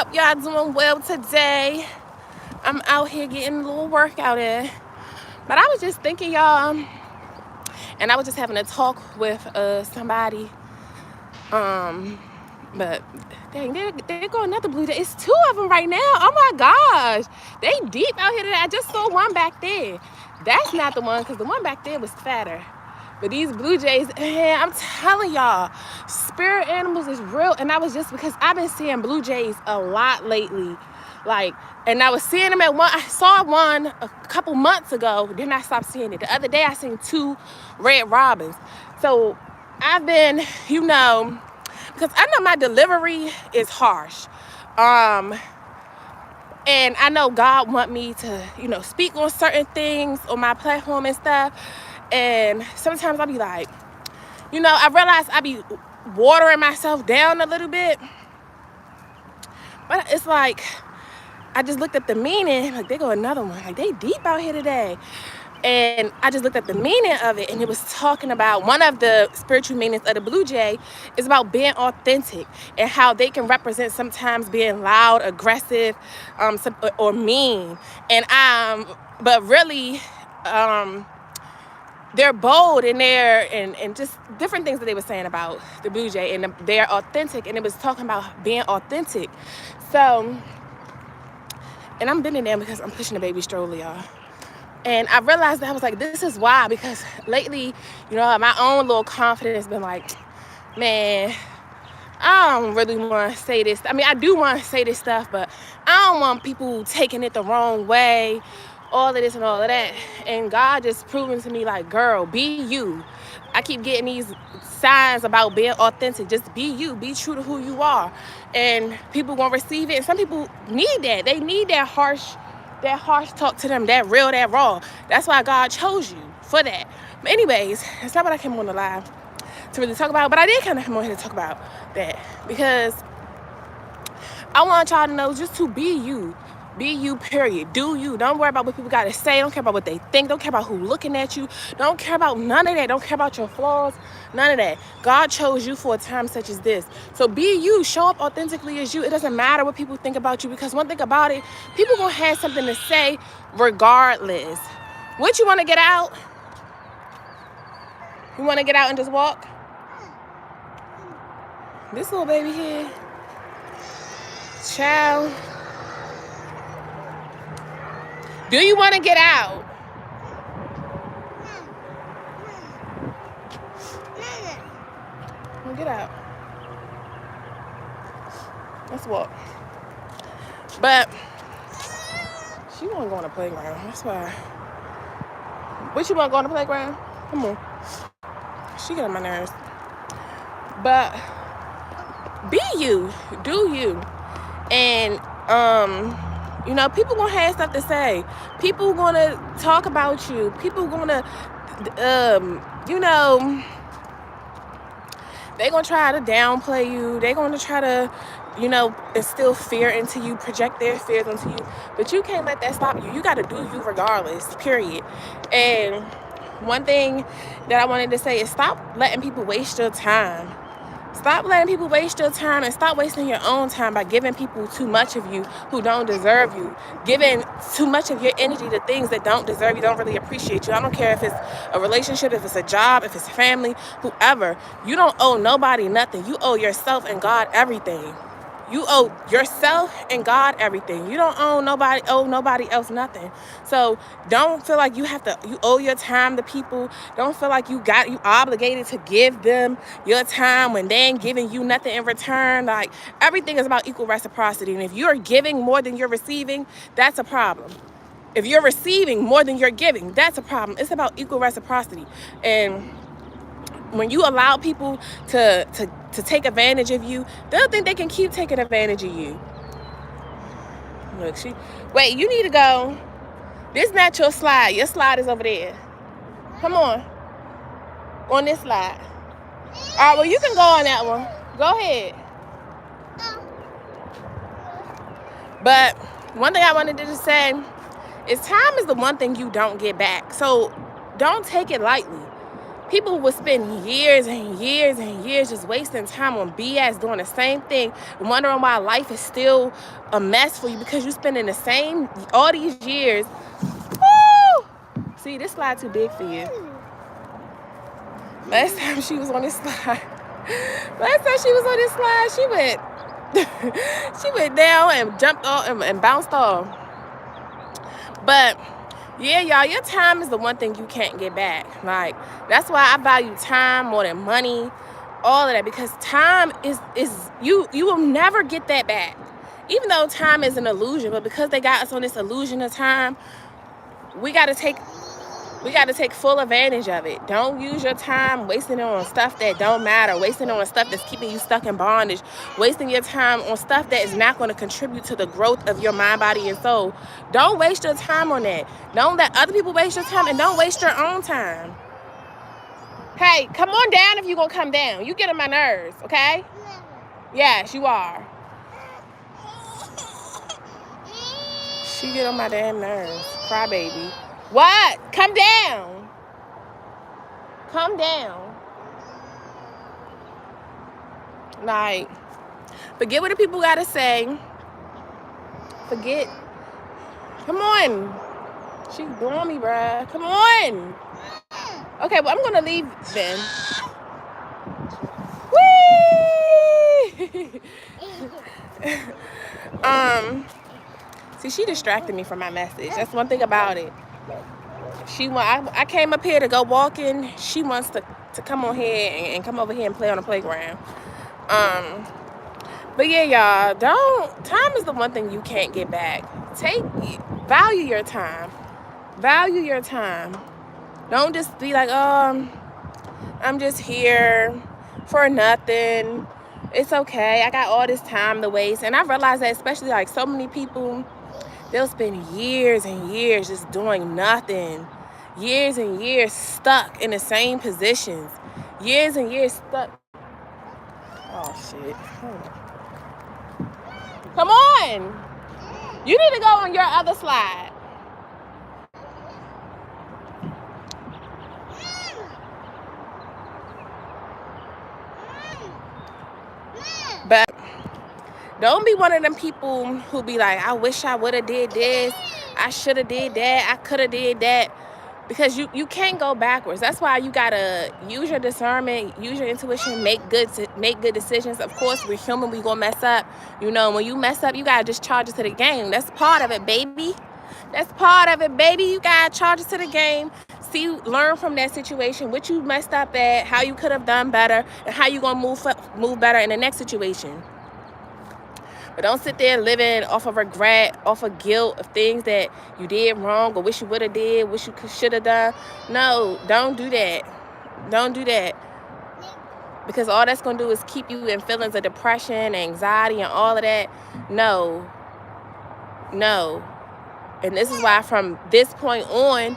Hope y'all doing well today. I'm out here getting a little workout in. But I was just thinking, y'all, and I was just having a talk with somebody. But dang, there go another blue jay. It's two of them right now. Oh my gosh. They deep out here today. I just saw one back there. That's not the one, because the one back there was fatter. But these blue jays, man, I'm telling y'all, spirit animals is real. And I was just, because I've been seeing blue jays a lot lately. Like, and I was seeing them at one, I saw one a couple months ago, then I stopped seeing it. The other day I seen two red robins. So I've been, because I know my delivery is harsh. And I know God want me to, speak on certain things on my platform and stuff. And sometimes I'll be like, I realize I be watering myself down a little bit. But it's like, I just looked at the meaning, like, there go another one. Like, they deep out here today. And I just looked at the meaning of it, and it was talking about one of the spiritual meanings of the blue jay is about being authentic and how they can represent sometimes being loud, aggressive, or mean. And but really, they're bold and and just different things that they were saying about the blue jay, and they're authentic, and it was talking about being authentic. So, and I'm bending down because I'm pushing the baby stroller, y'all. And I realized that I was like, this is why, because lately, my own little confidence been like, man, I don't really want to say this. I mean, I do want to say this stuff, but I don't want people taking it the wrong way, all of this and all of that. And God just proving to me, like, girl, be you. I keep getting these signs about being authentic. Just be you. Be true to who you are. And people gonna receive it. And some people need that. They need that harsh talk to them, that real, that raw. That's why God chose you for that. But anyways, it's not what I came on the live to really talk about, but I did kind of come on here to talk about that, because I want y'all to know just to be you. Be you, period. Do you. Don't worry about what people got to say. Don't care about what they think. Don't care about who looking at you. Don't care about none of that. Don't care about your flaws. None of that. God chose you for a time such as this. So be you. Show up authentically as you. It doesn't matter what people think about you, because one thing about it, people going to have something to say regardless. What, you want to get out? You want to get out and just walk? This little baby here. Child. Do you want to get out? Well, get out. Let's walk. But she want to go on the playground. That's why. What, you want to go on the playground? Come on. She get on my nerves. But be you. Do you. And people gonna have stuff to say. People gonna talk about you. People gonna, they gonna try to downplay you. They gonna try to, instill fear into you, project their fears onto you. But you can't let that stop you. You gotta do you regardless, period. And one thing that I wanted to say is stop letting people waste your time. Stop letting people waste your time, and stop wasting your own time by giving people too much of you who don't deserve you. Giving too much of your energy to things that don't deserve you, don't really appreciate you. I don't care if it's a relationship, if it's a job, if it's family, whoever. You don't owe nobody nothing. You owe yourself and God everything. You owe yourself and God everything. You don't owe nobody else nothing. So don't feel like you owe your time to people. Don't feel like you obligated to give them your time when they ain't giving you nothing in return. Like, everything is about equal reciprocity. And if you're giving more than you're receiving, that's a problem. If you're receiving more than you're giving, that's a problem. It's about equal reciprocity. And when you allow people to take advantage of you, they'll think they can keep taking advantage of you. Look, wait, you need to go. This is not your slide. Your slide is over there. Come on this slide. All right, well, you can go on that one. Go ahead. But one thing I wanted to say is time is the one thing you don't get back. So don't take it lightly. People would spend years and years and years just wasting time on BS, doing the same thing, wondering why life is still a mess for you because you're spending the same, all these years. Woo! See, this slide too big for you. Last time she was on this slide, she went down and jumped off and bounced off. But yeah, y'all, your time is the one thing you can't get back. Like, that's why I value time more than money, all of that, because time is you will never get that back. Even though time is an illusion, but because they got us on this illusion of time, we got to take full advantage of it. Don't use your time wasting it on stuff that don't matter, wasting it on stuff that's keeping you stuck in bondage, wasting your time on stuff that is not going to contribute to the growth of your mind, body, and soul. Don't waste your time on that. Don't let other people waste your time, and don't waste your own time. Hey, come on down if you're going to come down. You get on my nerves, okay? Yes, you are. She get on my damn nerves. Crybaby. What? Come down. Come down. Like, forget what the people gotta say. Forget. Come on. She blowing me, bruh. Come on. Okay, well, I'm gonna leave then. Whee! See, she distracted me from my message. That's one thing about it. I came up here to go walking. She wants to come on here and come over here and play on the playground. But yeah, y'all, time is the one thing you can't get back. Value your time. Value your time. Don't just be like, oh, I'm just here for nothing. It's okay. I got all this time to waste. And I realize that, especially like so many people, they'll spend years and years just doing nothing. Years and years stuck in the same positions. Years and years stuck. Oh, shit. Come on. You need to go on your other slide. But don't be one of them people who be like, I wish I would have did this. I should have did that. I could have did that. Because you can't go backwards. That's why you gotta use your discernment, use your intuition, make good decisions. Of course, we're human. We gonna mess up. You know, when you mess up, you gotta just charge it to the game. That's part of it, baby. That's part of it, baby. You gotta charge it to the game. See, learn from that situation, what you messed up at, how you could have done better, and how you gonna move better in the next situation. But don't sit there living off of regret, off of guilt of things that you did wrong or wish you would have did, wish you should have done. No, don't do that. Don't do that. Because all that's going to do is keep you in feelings of depression, anxiety, and all of that. No. No. And this is why from this point on,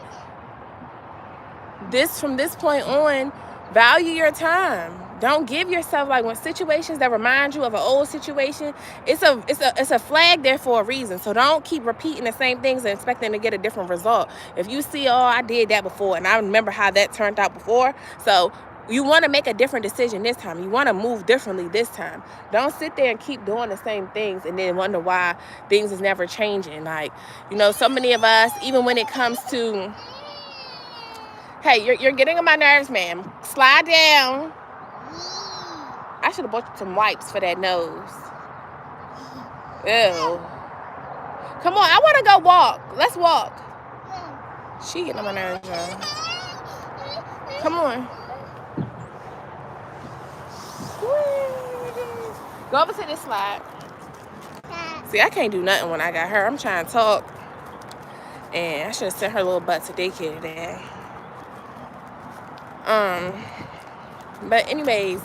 value your time. Don't give yourself, like, when situations that remind you of an old situation, it's a flag there for a reason. So don't keep repeating the same things and expecting to get a different result. If you see, oh, I did that before and I remember how that turned out before, so you want to make a different decision this time. You want to move differently this time. Don't sit there and keep doing the same things and then wonder why things is never changing. Like, you know, so many of us, even when it comes to, hey, you're getting on my nerves, ma'am. Slide down. I should have bought you some wipes for that nose. Ew. Come on, I want to go walk. Let's walk. She getting on my nerves, y'all. Come on. Go over to this slide. See, I can't do nothing when I got her. I'm trying to talk. And I should have sent her little butt to daycare today. But anyways,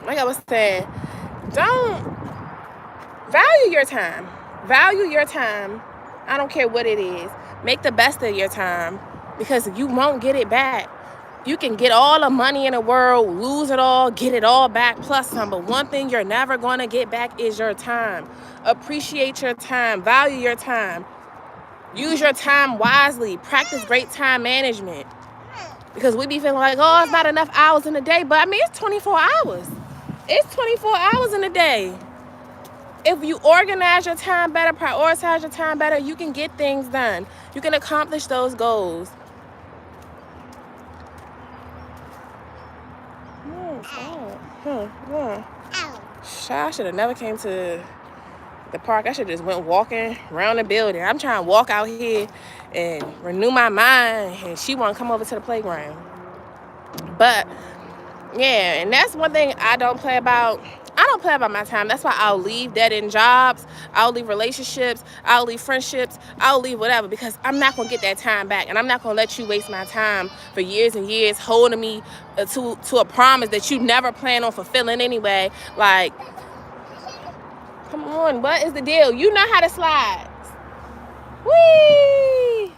like I was saying, don't value your time. Value your time. I don't care what it is. Make the best of your time because you won't get it back. You can get all the money in the world, lose it all, get it all back plus some. But one thing you're never going to get back is your time. Appreciate your time. Value your time. Use your time wisely. Practice great time management. Because we be feeling like, oh, it's not enough hours in a day. But I mean, it's 24 hours. It's 24 hours in a day. If you organize your time better, prioritize your time better, you can get things done. You can accomplish those goals. I should have never came to the park. I should have just went walking around the building. I'm trying to walk out here and renew my mind, and she want to come over to the playground. But yeah, and that's one thing I don't play about. I don't play about my time. That's why I'll leave dead end jobs. I'll leave relationships. I'll leave friendships. I'll leave whatever, because I'm not going to get that time back. And I'm not going to let you waste my time for years and years holding me to a promise that you never plan on fulfilling anyway. Like, come on, what is the deal? You know how to slide. Whee!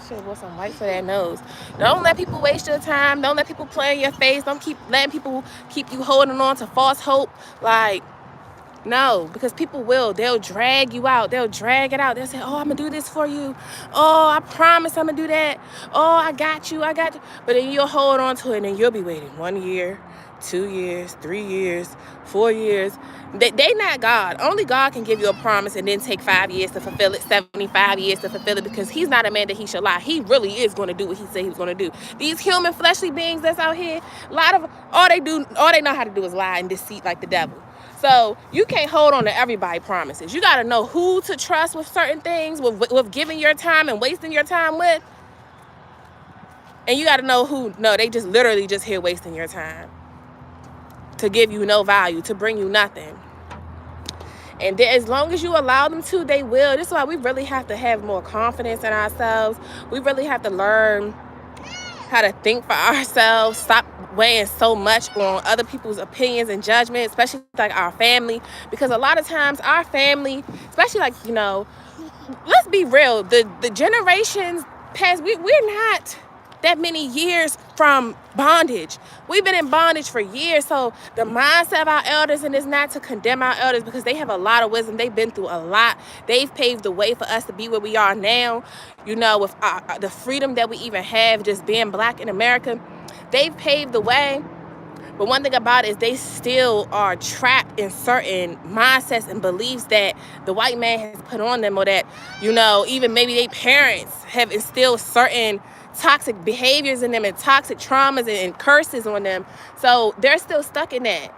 Should have bought some white for that nose. Don't let people waste your time. Don't let people play in your face. Don't keep letting people keep you holding on to false hope. Like, no, because people will. They'll drag you out. They'll drag it out. They'll say, oh, I'm going to do this for you. Oh, I promise I'm going to do that. Oh, I got you. I got you. But then you'll hold on to it, and then you'll be waiting 1 year, 2 years, 3 years, 4 years. They not God. Only God can give you a promise and then take 5 years to fulfill it, 75 years to fulfill it, because he's not a man that he should lie. He really is going to do what he said he was going to do. These human fleshly beings that's out here, a lot of all they know how to do is lie and deceit like the devil. So you can't hold on to everybody's promises. You got to know who to trust with certain things, with giving your time and wasting your time with. And you got to know who, no, they just literally just here wasting your time to give you no value, to bring you nothing. And as long as you allow them to, they will. This is why we really have to have more confidence in ourselves. We really have to learn how to think for ourselves, stop weighing so much on other people's opinions and judgment, especially like our family. Because a lot of times our family, especially like, you know, let's be real, the generations past, we're not that many years from bondage. We've been in bondage for years. So the mindset of our elders, and it's not to condemn our elders, because they have a lot of wisdom. They've been through a lot. They've paved the way for us to be where we are now, you know, with the freedom that we even have just being black in America. They've paved the way. But one thing about it is they still are trapped in certain mindsets and beliefs that the white man has put on them, or that, you know, even maybe their parents have instilled certain toxic behaviors in them and toxic traumas and curses on them. So they're still stuck in that.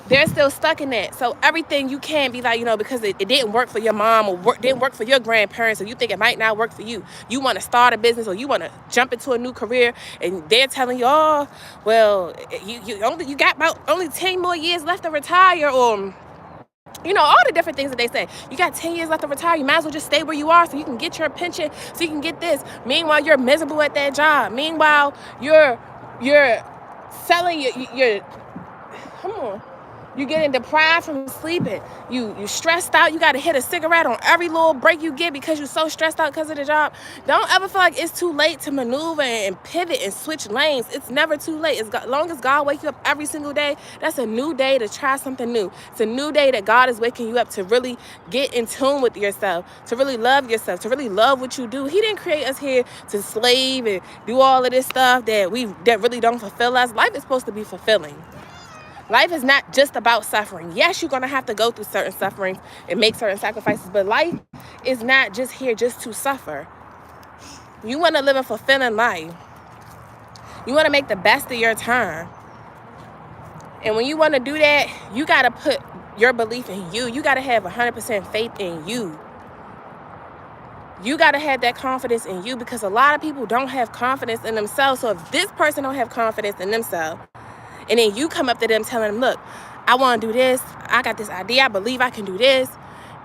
They're still stuck in that. So everything you can be like, you know, because it didn't work for your mom, or didn't work for your grandparents, or you think it might not work for you. You want to start a business, or you want to jump into a new career, and they're telling you, oh, well, you got about only 10 more years left to retire, or, you know, all the different things that they say. You got 10 years left to retire. You might as well just stay where you are so you can get your pension, so you can get this. Meanwhile, you're miserable at that job. Meanwhile, you're selling your come on. You're getting deprived from sleeping. You stressed out. You got to hit a cigarette on every little break you get because you're so stressed out because of the job. Don't ever feel like it's too late to maneuver and pivot and switch lanes. It's never too late. As long as God wakes you up every single day, that's a new day to try something new. It's a new day that God is waking you up to really get in tune with yourself, to really love yourself, to really love what you do. He didn't create us here to slave and do all of this stuff that really don't fulfill us. Life is supposed to be fulfilling. Life is not just about suffering. Yes, you're going to have to go through certain sufferings and make certain sacrifices, but life is not just here just to suffer. You want to live a fulfilling life. You want to make the best of your time. And when you want to do that, you got to put your belief in you. You got to have 100% faith in you. You got to have that confidence in you, because a lot of people don't have confidence in themselves. So if this person don't have confidence in themselves, and then you come up to them telling them, look, I want to do this. I got this idea. I believe I can do this.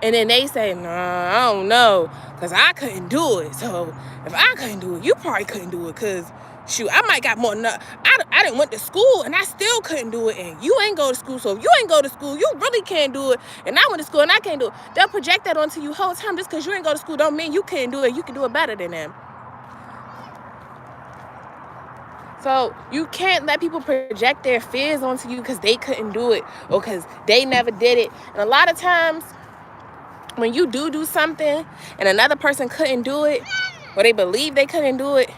And then they say, no, I don't know, because I couldn't do it. So if I couldn't do it, you probably couldn't do it, because, shoot, I might got more than I didn't went to school, and I still couldn't do it. And you ain't go to school. So if you ain't go to school, you really can't do it. And I went to school, and I can't do it. They'll project that onto you whole time. Just because you ain't go to school don't mean you can't do it. You can do it better than them. So you can't let people project their fears onto you because they couldn't do it, or because they never did it. And a lot of times when you do something and another person couldn't do it, or they believe they couldn't do it,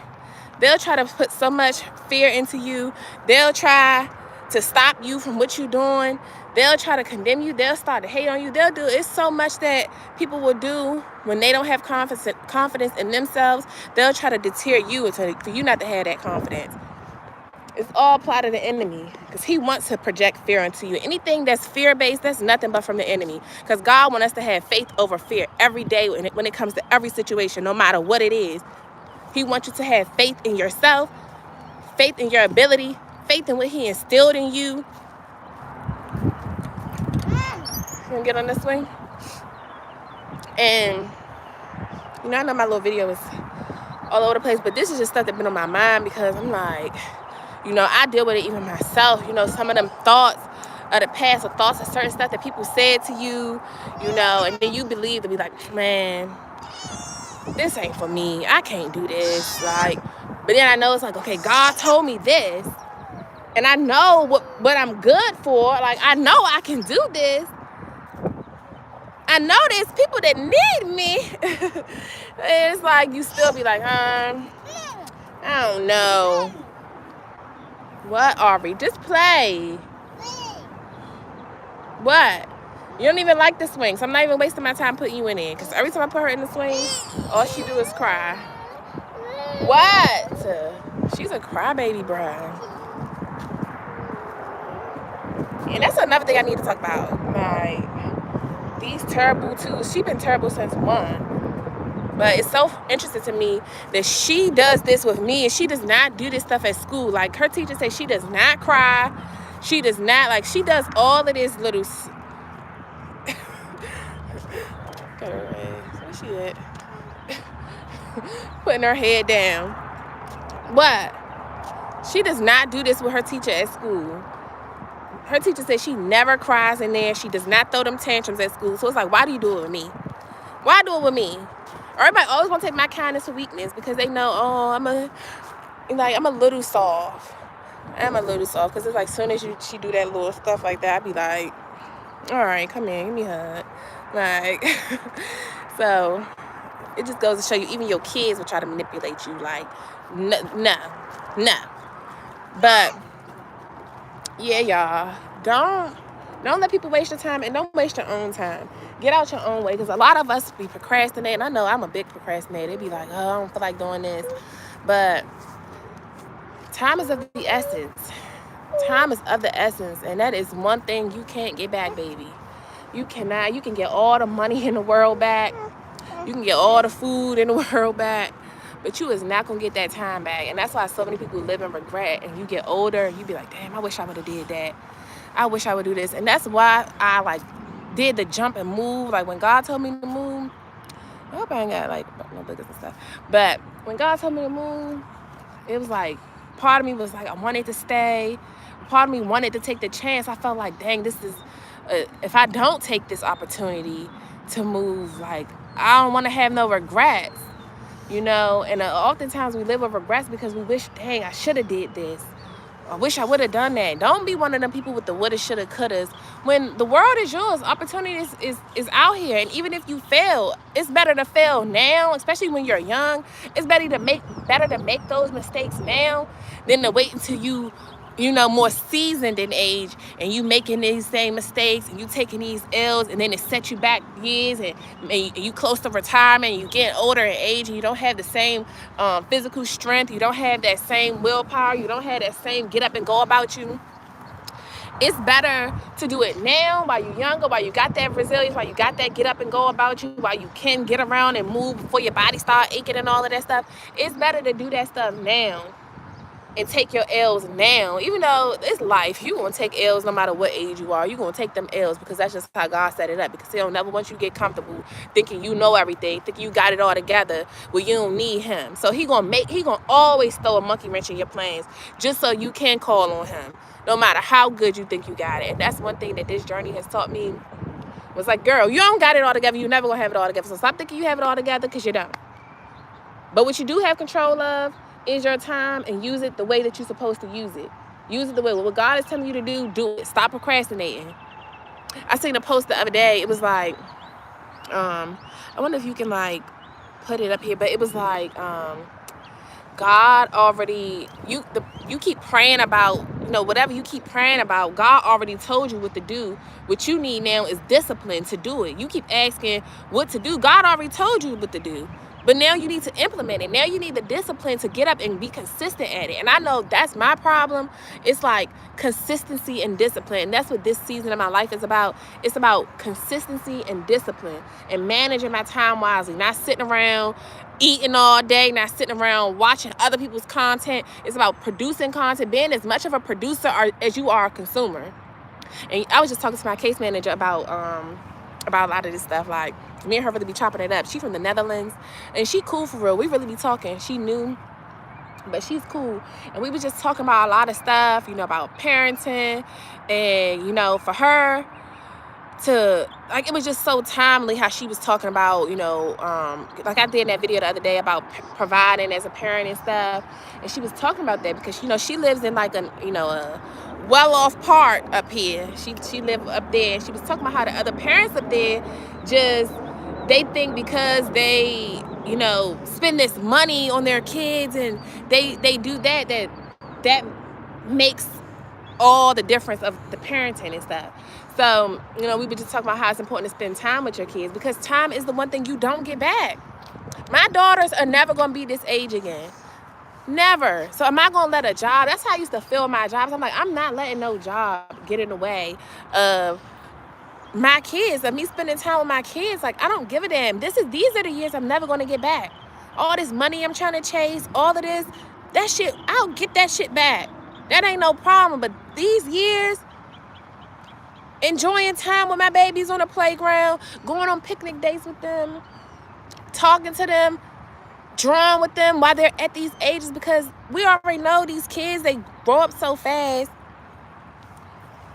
they'll try to put so much fear into you. They'll try to stop you from what you're doing. They'll try to condemn you. They'll start to hate on you. They'll do, it's so much that people will do when they don't have confidence in themselves. They'll try to deter you for you not to have that confidence. It's all plot of the enemy, because he wants to project fear into you. Anything that's fear-based, that's nothing but from the enemy, because God wants us to have faith over fear every day when it comes to every situation, no matter what it is. He wants you to have faith in yourself, faith in your ability, faith in what he instilled in you. You gonna get on this swing? And, you know, I know my little video is all over the place, but this is just stuff that's been on my mind, because I'm like, you know, I deal with it even myself. You know, some of them thoughts of the past, or thoughts of certain stuff that people said to you, you know, and then you believe to be like, man, this ain't for me. I can't do this. Like, but then I know it's like, okay, God told me this, and I know what I'm good for. Like, I know I can do this. I know there's people that need me. And it's like, you still be like, I don't know. What, Aubrey? Just play. What? You don't even like the swing, so I'm not even wasting my time putting you in it. Because every time I put her in the swing, all she do is cry. What? She's a crybaby, Brian. And that's another thing I need to talk about. Like, these terrible twos. She's been terrible since 1. But it's so interesting to me that she does this with me, and she does not do this stuff at school. Like, her teacher says she does not cry. She does not, like, she does all of this little... Where's she at? Putting her head down. What? She does not do this with her teacher at school. Her teacher says she never cries in there. She does not throw them tantrums at school. So it's like, why do you do it with me? Why do it with me? Everybody always want to take my kindness for weakness, because they know, oh, I'm a little soft. I'm a little soft, because it's like, soon as she do that little stuff like that, I be like, all right, come here, give me a hug. Like, so it just goes to show you, even your kids will try to manipulate you. Like, no. But yeah, y'all, don't let people waste your time, and don't waste your own time. Get out your own way, because a lot of us be procrastinating. I know I'm a big procrastinator. They be like, oh, I don't feel like doing this. But time is of the essence. Time is of the essence, and that is one thing you can't get back, baby. You cannot. You can get all the money in the world back. You can get all the food in the world back, but you is not going to get that time back. And that's why so many people live in regret, and you get older, and you be like, damn, I wish I would have did that. I wish I would do this. And that's why I, like, did the jump and move. Like, when God told me to move, I hope I ain't got, like, no boogers and stuff. But when God told me to move, it was like, part of me was like, I wanted to stay. Part of me wanted to take the chance. I felt like, dang, this is, if I don't take this opportunity to move, like, I don't want to have no regrets, you know. And oftentimes we live with regrets because we wish, dang, I should have did this. I wish I would have done that. Don't be one of them people with the woulda, shoulda, couldas. When the world is yours, opportunity is out here. And even if you fail, it's better to fail now, especially when you're young. It's better to make those mistakes now than to wait until you know, more seasoned in age, and you making these same mistakes, and you taking these L's, and then it sets you back years, and you close to retirement, and you get older in age, and you don't have the same physical strength, you don't have that same willpower, you don't have that same get up and go about you. It's better to do it now while you're younger, while you got that resilience, while you got that get up and go about you, while you can get around and move before your body start aching and all of that stuff. It's better to do that stuff now and take your L's now. Even though it's life, you're going to take L's no matter what age you are. You're going to take them L's because that's just how God set it up. Because he don't never want you to get comfortable thinking you know everything, thinking you got it all together when you don't need him. So he going to always throw a monkey wrench in your plans just so you can call on him, no matter how good you think you got it. And that's one thing that this journey has taught me. Was like, girl, you don't got it all together. You're never going to have it all together. So stop thinking you have it all together, because you don't. But what you do have control of is your time, and use it the way that you're supposed to use it. Use it the way what God is telling you to do it. Stop procrastinating. I seen a post the other day. It was like, I wonder if you can like put it up here, but it was like, God already, you keep praying about, you know, whatever you keep praying about, God already told you what to do. What you need now is discipline to do it. You keep asking what to do. God already told you what to do. But now you need to implement it. Now you need the discipline to get up and be consistent at it. And I know that's my problem. It's like consistency and discipline. And that's what this season of my life is about. It's about consistency and discipline and managing my time wisely, not sitting around eating all day, not sitting around watching other people's content. It's about producing content, being as much of a producer as you are a consumer. And I was just talking to my case manager about a lot of this stuff. Like, me and her really be chopping it up. She from the Netherlands, and she cool for real. We really be talking. She new, but she's cool. And we was just talking about a lot of stuff, you know, about parenting. And, you know, for her to, like, it was just so timely how she was talking about, you know, like I did in that video the other day about providing as a parent and stuff. And she was talking about that because, you know, she lives in like a, you know, a well-off part up here. She lived up there, and she was talking about how the other parents up there just, they think because they, you know, spend this money on their kids and they do that makes all the difference of the parenting and stuff. So, you know, we were just talking about how it's important to spend time with your kids, because time is the one thing you don't get back. My daughters are never going to be this age again. Never. So am I going to let a job? That's how I used to feel my jobs. I'm like, I'm not letting no job get in the way of my kids, of me spending time with my kids. Like, I don't give a damn. These are the years I'm never going to get back. All this money I'm trying to chase, all of this, that shit, I'll get that shit back. That ain't no problem. But these years, enjoying time with my babies on the playground, going on picnic dates with them, talking to them, drawing with them while they're at these ages, because we already know these kids, they grow up so fast.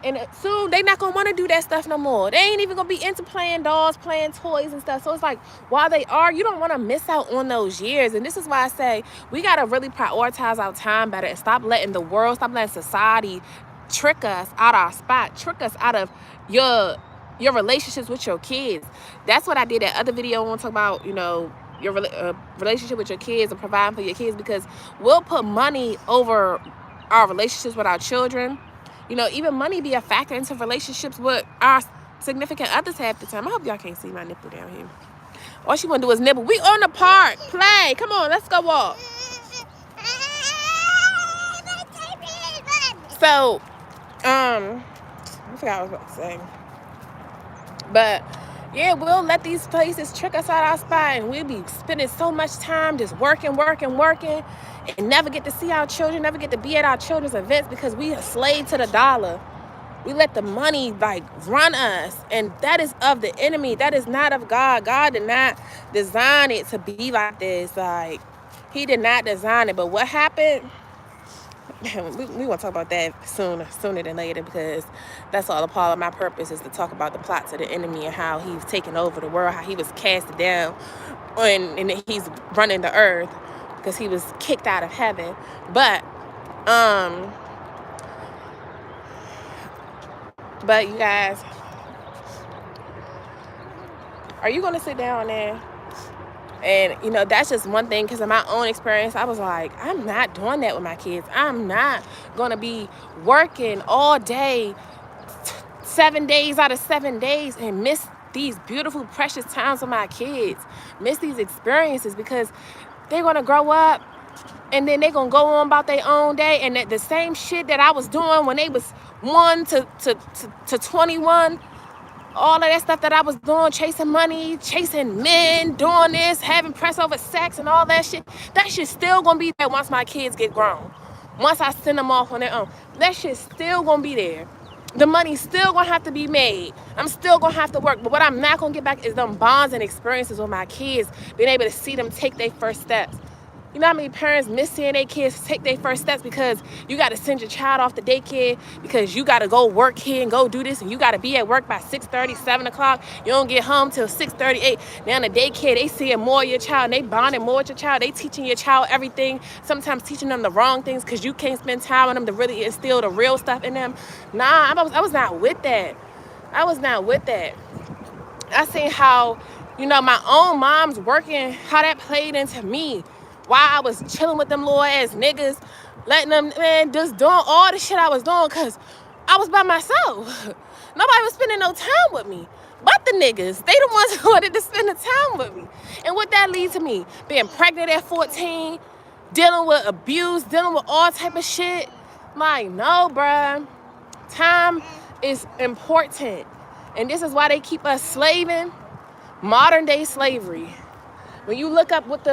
And soon they not gonna want to do that stuff no more. They ain't even gonna be into playing dolls, playing toys and stuff. So it's like, while they are, you don't want to miss out on those years. And this is why I say we gotta really prioritize our time better and stop letting the world, stop letting society trick us out our spot, trick us out of your relationships with your kids. That's what I did that other video. I want to talk about, you know, your relationship with your kids and providing for your kids, because we'll put money over our relationships with our children. You know, even money be a factor into relationships with our significant others half the time. I hope y'all can't see my nipple down here. All she want to do is nibble. We on the park. Play. Come on, let's go walk. So, I forgot what I was about to say. But, yeah, we'll let these places trick us out our spot, and we'll be spending so much time just working, and never get to see our children, never get to be at our children's events, because we are slave to the dollar. We let the money, like, run us, and that is of the enemy. That is not of God. God did not design it to be like this. Like, he did not design it. But what happened? We want to talk about that sooner than later, because that's all a part of my purpose, is to talk about the plots of the enemy and how he's taken over the world, how he was cast down, and he's running the earth because he was kicked out of heaven. But you guys, are you gonna sit down there? And, you know, that's just one thing, because of my own experience, I was like, I'm not doing that with my kids. I'm not going to be working all day, 7 days out of 7 days, and miss these beautiful, precious times with my kids, miss these experiences, because they're going to grow up, and then they're going to go on about their own day, and the same shit that I was doing when they was 1 to 21, all of that stuff that I was doing, chasing money, chasing men, doing this, having press over sex and all that shit's still gonna be there once my kids get grown. Once I send them off on their own, that shit's still gonna be there. The money's still gonna have to be made. I'm still gonna have to work. But what I'm not gonna get back is them bonds and experiences with my kids, being able to see them take their first steps. You know how many parents miss seeing their kids take their first steps because you got to send your child off to daycare, because you got to go work here and go do this, and you got to be at work by 6:30, 7 o'clock. You don't get home till 6:30, 8. Now in the daycare, they seeing more of your child, and they bonding more with your child. They teaching your child everything, sometimes teaching them the wrong things because you can't spend time with them to really instill the real stuff in them. Nah, I was not with that. I was not with that. I seen how You know, my own mom's working, how that played into me. While I was chilling with them little ass niggas, letting them, man, just doing all the shit I was doing because I was by myself. Nobody was spending no time with me. But the niggas, they the ones who wanted to spend the time with me. And what that leads to me, being pregnant at 14, dealing with abuse, dealing with all type of shit. Like, no, bruh. Time is important. And this is why they keep us slaving. Modern day slavery. When you look up how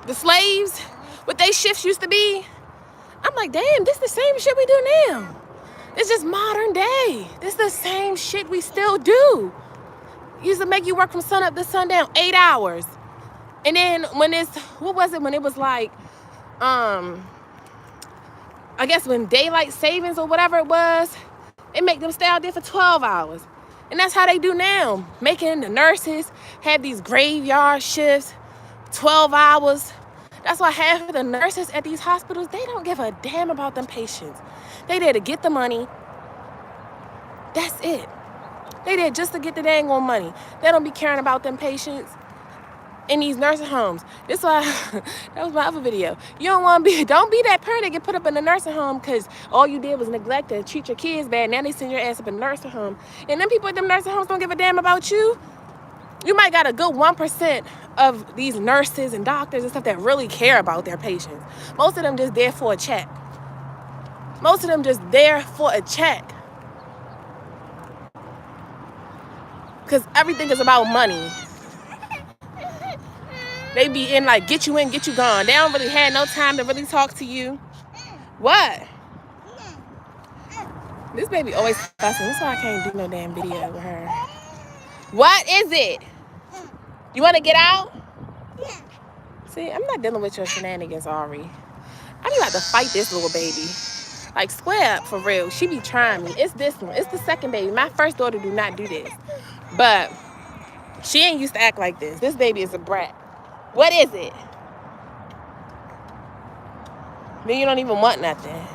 the slaves, what they shifts used to be, I'm like, damn, this the same shit we do now. It's just modern day. This the same shit we still do. Used to make you work from sun up to sundown, 8 hours. And then when it was like, I guess when daylight savings or whatever it was, it make them stay out there for 12 hours. And that's how they do now. Making the nurses have these graveyard shifts, 12 hours. That's why half of the nurses at these hospitals, they don't give a damn about them patients. They there to get the money. That's it. They there just to get the dang on money. They don't be caring about them patients in these nursing homes. That's why, that was my other video. You don't be that parent that get put up in the nursing home because all you did was neglect to treat your kids bad. Now they send your ass up in the nursing home. And them people at them nursing homes don't give a damn about you. You might got a good 1% of these nurses and doctors and stuff that really care about their patients. Most of them just there for a check. Most of them just there for a check. Because everything is about money. They be in like, get you in, get you gone. They don't really have no time to really talk to you. What? This baby always fussing. That's why I can't do no damn video with her. What is it? You want to get out? See, I'm not dealing with your shenanigans, Ari. I be about to fight this little baby. Like, square up for real. She be trying me. It's this one. It's the second baby. My first daughter do not do this. But she ain't used to act like this. This baby is a brat. What is it? Then you don't even want nothing.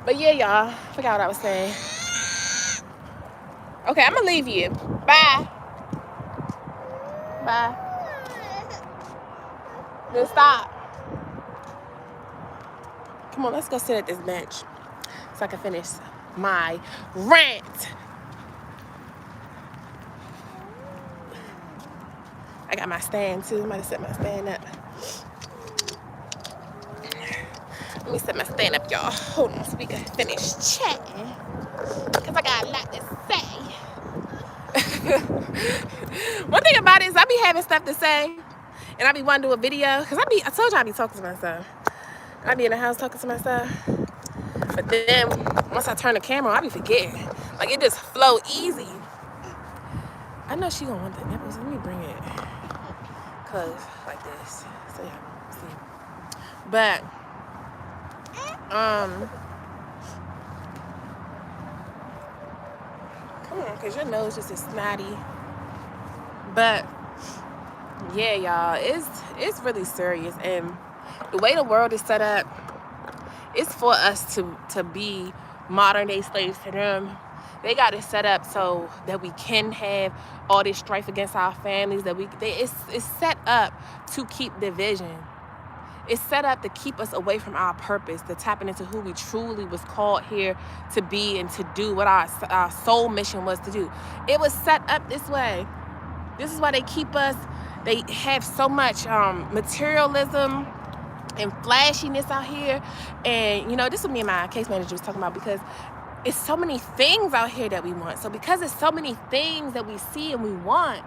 But yeah, y'all. I forgot what I was saying. Okay, I'm gonna leave you. Bye. Bye. Then stop. Come on, let's go sit at this bench so I can finish my rant. I got my stand too. I'm about to set my stand up. Let me set my stand up, y'all. Hold on so we can finish chatting. Because I got a lot to say. One thing about it is I be having stuff to say. And I be wanting to do a video. Because I told you I be talking to myself. I be in the house talking to myself. But then once I turn the camera on, I be forgetting. Like it just flow easy. I know she gonna want the nipples. Let me bring it. Cause like this. So yeah, see. But come on, cause your nose just is snotty. But yeah, y'all, it's really serious. And the way the world is set up, it's for us to be modern day slaves to them. They got it set up so that we can have all this strife against our families. It's set up to keep division. It's set up to keep us away from our purpose, to tapping into who we truly was called here to be and to do, what our soul mission was to do. It was set up this way. This is why they keep us. They have so much materialism and flashiness out here. And, you know, this is what me and my case manager was talking about, because it's so many things out here that we want. So because there's so many things that we see and we want,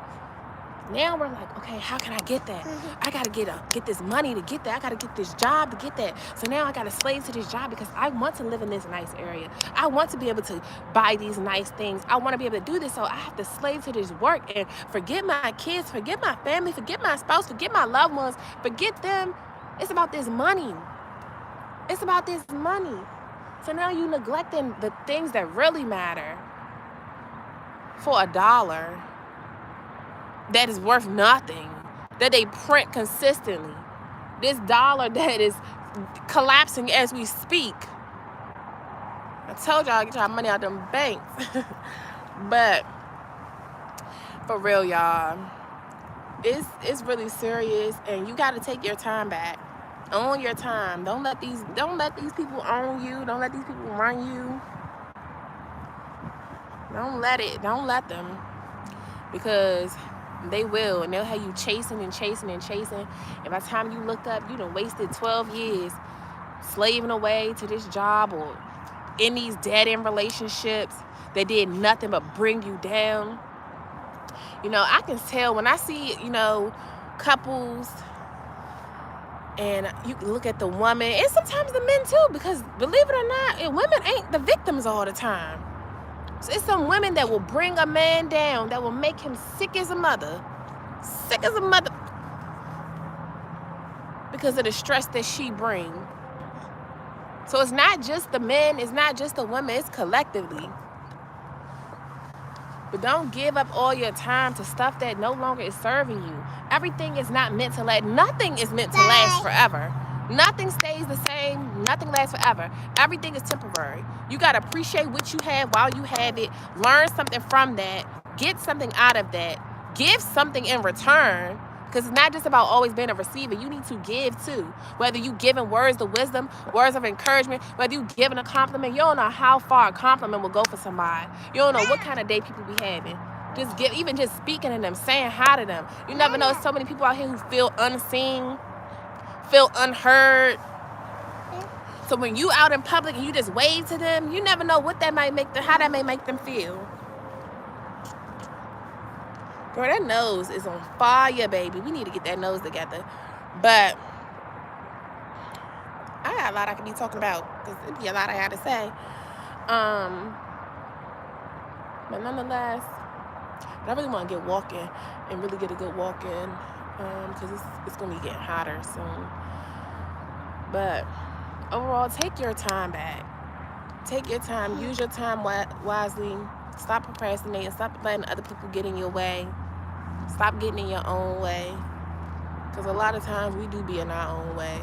now we're like, okay, how can I get that? I got to get this money to get that. I got to get this job to get that. So now I got to slave to this job because I want to live in this nice area. I want to be able to buy these nice things. I want to be able to do this. So I have to slave to this work and forget my kids, forget my family, forget my spouse, forget my loved ones, forget them. It's about this money. It's about this money. So now you neglecting the things that really matter for $1 that is worth nothing, that they print consistently. This dollar that is collapsing as we speak. I told y'all, get y'all money out them banks. But for real, y'all, it's really serious, and you got to take your time back. Own your time. Don't let these people own you. Don't let these people run you. Don't let them, because they will, and they'll have you chasing and chasing and chasing, and by the time you look up, you done wasted 12 years slaving away to this job or in these dead-end relationships that did nothing but bring you down. You know, I can tell when I see, you know, couples, and you can look at the woman, and sometimes the men too, because believe it or not, women ain't the victims all the time. So it's some women that will bring a man down, that will make him sick as a mother, because of the stress that she brings. So it's not just the men, it's not just the women, it's collectively. But don't give up all your time to stuff that no longer is serving you. Everything is not meant to last. Nothing is meant to last forever. Nothing stays the same. Nothing lasts forever. Everything is temporary. You got to appreciate what you have while you have it. Learn something from that. Get something out of that. Give something in return. Because it's not just about always being a receiver. You need to give too. Whether you giving words of wisdom, words of encouragement, whether you giving a compliment, you don't know how far a compliment will go for somebody. You don't know what kind of day people be having. Just give, even just speaking to them, saying hi to them. You never know. So many people out here who feel unseen, feel unheard. So when you out in public and you just wave to them, you never know what that might make them, how that may make them feel. Girl, that nose is on fire, baby. We need to get that nose together. But I got a lot I could be talking about, because it'd be a lot I had to say. But nonetheless, I really want to get walking and really get a good walk in, because it's going to be getting hotter soon. But overall, take your time back. Take your time. Use your time wisely. Stop procrastinating. Stop letting other people get in your way. Stop getting in your own way. Because a lot of times we do be in our own way.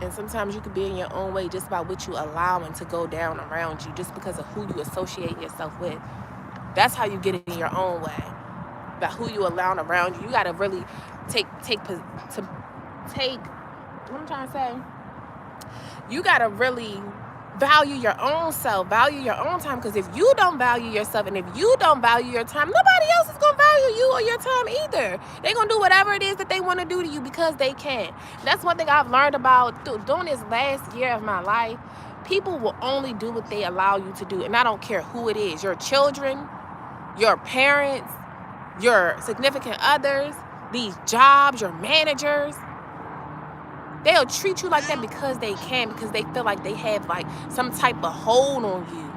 And sometimes you could be in your own way just by what you allowing to go down around you, just because of who you associate yourself with. That's how you get in your own way. By who you allowing around you. You got to really take what I'm trying to say. You got to really value your own self, value your own time, because if you don't value yourself and if you don't value your time, nobody else is going to value you or your time either. They're going to do whatever it is that they want to do to you because they can. That's one thing I've learned about during this last year of my life. People will only do what they allow you to do, and I don't care who it is. Your children, your parents, your significant others, these jobs, your managers. They'll treat you like that because they can, because they feel like they have like some type of hold on you,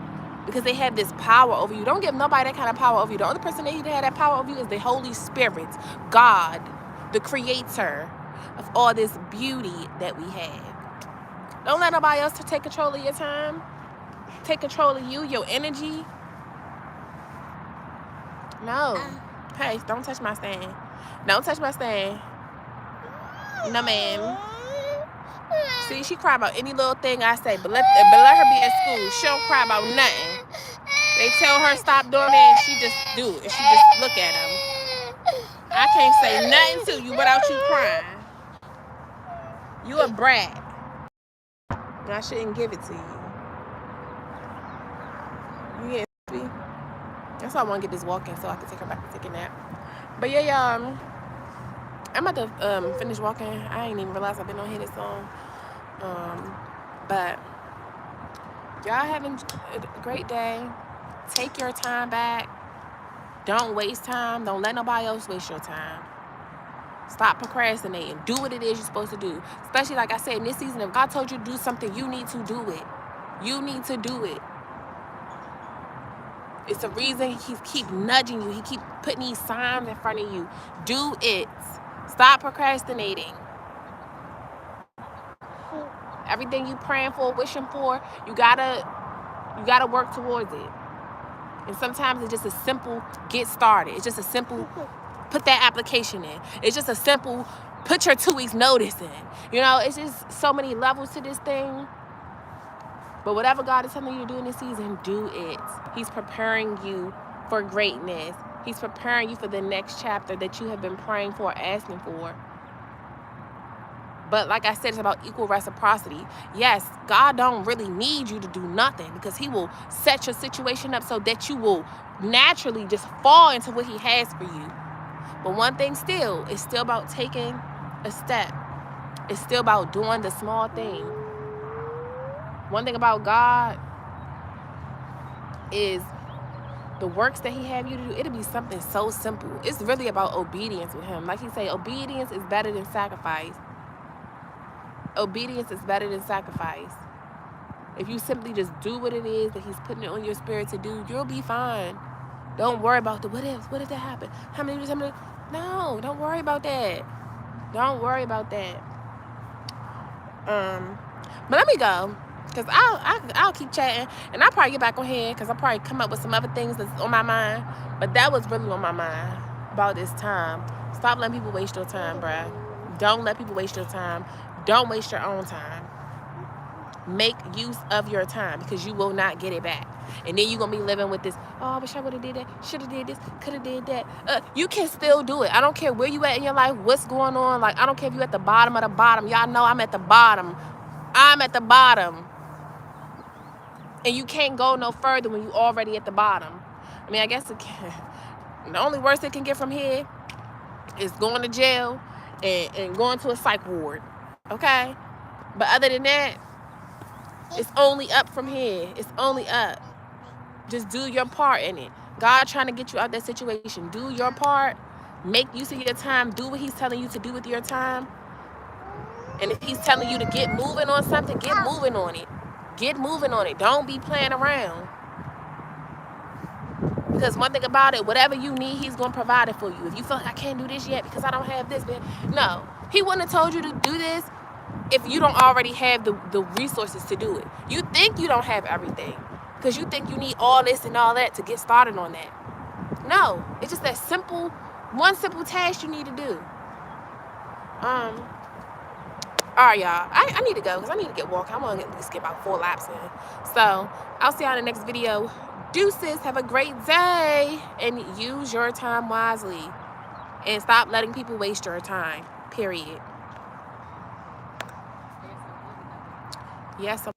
because they have this power over you. Don't give nobody that kind of power over you. The only person that have that power over you is the Holy Spirit, God, the creator of all this beauty that we have. Don't let nobody else take control of your time, take control of you, your energy. No. Hey, don't touch my stand. Don't touch my stand. No, ma'am. See, she cry about any little thing I say, but let her be at school. She don't cry about nothing. They tell her stop doing it, and she just do it. And she just look at them. I can't say nothing to you without you crying. You a brat. And I shouldn't give it to you. You get me? That's why I want to get this walking so I can take her back and take a nap. But yeah, y'all, I'm about to finish walking. I ain't even realized I've been on here this long. But y'all having a great day. Take your time back. Don't waste time. Don't let nobody else waste your time. Stop procrastinating. Do what it is you're supposed to do. Especially like I said, in this season, if God told you to do something, you need to do it. You need to do it. It's the reason he keep nudging you. He keep putting these signs in front of you. Do it. Stop procrastinating. Everything you praying for, wishing for, you gotta work towards it. And sometimes it's just a simple get started. It's just a simple put that application in. It's just a simple put your 2 weeks notice in. You know, it's just so many levels to this thing. But whatever God is telling you to do in this season, do it. He's preparing you for greatness. He's preparing you for the next chapter that you have been praying for, asking for. But like I said, it's about equal reciprocity. Yes, God don't really need you to do nothing, because he will set your situation up so that you will naturally just fall into what he has for you. But one thing still, it's still about taking a step. It's still about doing the small thing. One thing about God is the works that he have you to do, it'll be something so simple. It's really about obedience with him. Like he say, obedience is better than sacrifice. Obedience is better than sacrifice. If you simply just do what it is that he's putting it on your spirit to do, you'll be fine. Don't worry about the what if that happened? How many? No, don't worry about that. Don't worry about that. But let me go, because I'll keep chatting, and I'll probably get back on here, because I'll probably come up with some other things that's on my mind. But that was really on my mind about this time. Stop letting people waste your time, bruh. Don't let people waste your time. Don't waste your own time. Make use of your time, because you will not get it back. And then you're going to be living with this, oh, I wish I would have did that, should have did this, could have did that. You can still do it. I don't care where you at in your life, what's going on. Like, I don't care if you at the bottom of the bottom. Y'all know I'm at the bottom. I'm at the bottom. And you can't go no further when you already at the bottom. I mean, I guess it can. The only worst it can get from here is going to jail and going to a psych ward. Okay? But other than that, it's only up from here. It's only up. Just do your part in it. God trying to get you out that situation. Do your part. Make use of your time. Do what he's telling you to do with your time. And if he's telling you to get moving on something, get moving on it. Get moving on it. Don't be playing around. Because one thing about it, whatever you need, he's going to provide it for you. If you feel like I can't do this yet because I don't have this, man, no. He wouldn't have told you to do this if you don't already have the resources to do it. You think you don't have everything, because you think you need all this and all that to get started on that. No, it's just that simple, one simple task you need to do. All right, y'all. I need to go, because I need to get walking. I'm going to at least get about 4 laps in. So I'll see y'all in the next video. Deuces. Have a great day, and use your time wisely, and stop letting people waste your time. Period. Yes.